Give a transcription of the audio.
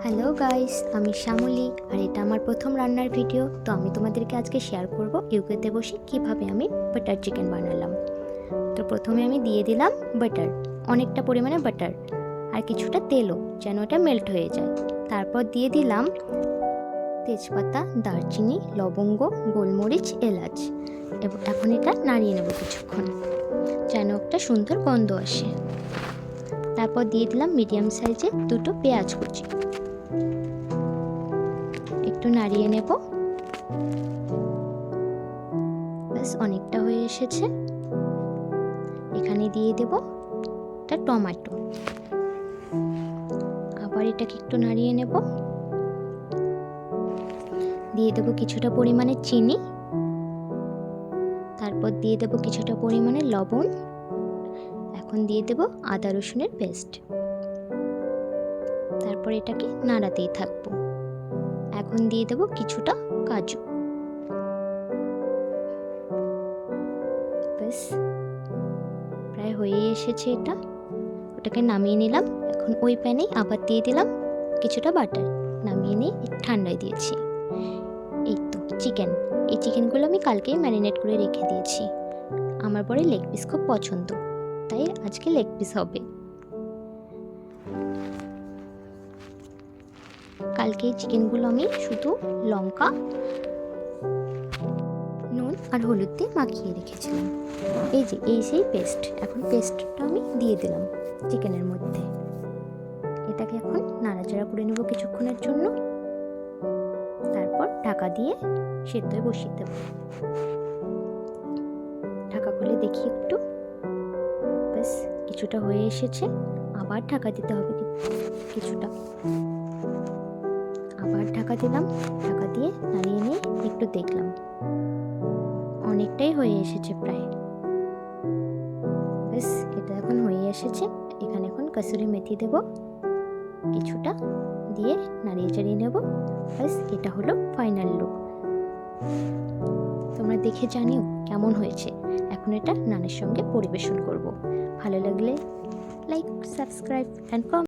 Hello guys, আমি শ্যামলী আর এটা আমার প্রথম রান্নার ভিডিও। তো আমি তোমাদেরকে আজকে শেয়ার করব ইউকেতে বসে কিভাবে আমি বাটার চিকেন বানালাম। তো প্রথমে আমি দিয়ে দিলাম বাটার, অনেকটা পরিমাণে বাটার আর কিছুটা তেলও, যেন এটা মেল্ট হয়ে যায়। তারপর দিয়ে দিলাম তেজপাতা, দারচিনি, লবঙ্গ, গোলমরিচ, এলাচ। এবং এখন এটা নাড়িয়ে নেব কিছুক্ষণ, যেন একটা সুন্দর গন্ধ আসে। তারপর দিয়ে দিলাম মিডিয়াম সাইজে দুটো পেঁয়াজ কুচি, একটু নাড়িয়ে নেব। ব্যাস অনেকটা হয়ে এসেছে। এখানে দিয়ে দেব একটা টমেটো, আবার এটাকে একটু নাড়িয়ে নেব। দিয়ে দেব কিছুটা পরিমাণে চিনি, তারপর দিয়ে দেব কিছুটা পরিমাণে লবণ। এখন দিয়ে দেব আদা রসুনের পেস্ট, তারপর এটাকে নাড়াতেই থাকবো। এখন দিয়ে দেব কিছুটা কাজু। ব্যাস প্রায় হয়ে এসেছে এটা। ওটাকে নামিয়ে নিলাম। এখন ওই প্যানেই আবার দিয়ে দিলাম কিছুটা বাটার, নামিয়ে নিয়ে ঠান্ডায় দিয়েছি। এই তো চিকেন। এই চিকেনগুলো আমি কালকেই ম্যারিনেট করে রেখে দিয়েছি। আমার বড় লেগ পিস খুব পছন্দ, তাই আজকে লেগ পিস হবে। কালকে এই চিকেনগুলো আমি শুধু লঙ্কা, নুন আর হলুদ দিয়ে মাখিয়ে রেখেছিলাম। এই সেই পেস্ট। এখন পেস্টটা আমি দিয়ে দিলাম চিকেনের মধ্যে। এটাকে এখন নাড়াচাড়া করে নেব কিছুক্ষণের জন্য। তারপর ঢাকা দিয়ে সেদ্ধ বসিয়ে দেব। ঢাকা খুলে দেখি একটু, ব্যাস কিছুটা হয়ে এসেছে। আবার ঢাকা দিতে হবে কিছুটা। আবার ঢাকা দিলাম। ঢাকা দিয়ে নাড়িয়ে নিয়ে একটু দেখলাম, অনেকটাই হয়ে এসেছে প্রায়। ব্যাস এটা এখন হয়ে এসেছে। এখানে এখন কসুরি মেথি দেব কিছুটা, দিয়ে নাড়িয়ে চাড়িয়ে নেব। ব্যাস এটা হলো ফাইনাল লুক। তোমরা দেখে জানিও কেমন হয়েছে। এখন এটা নানের সঙ্গে পরিবেশন করব। ভালো লাগলে লাইক, সাবস্ক্রাইব অ্যান্ড কমেন্ট।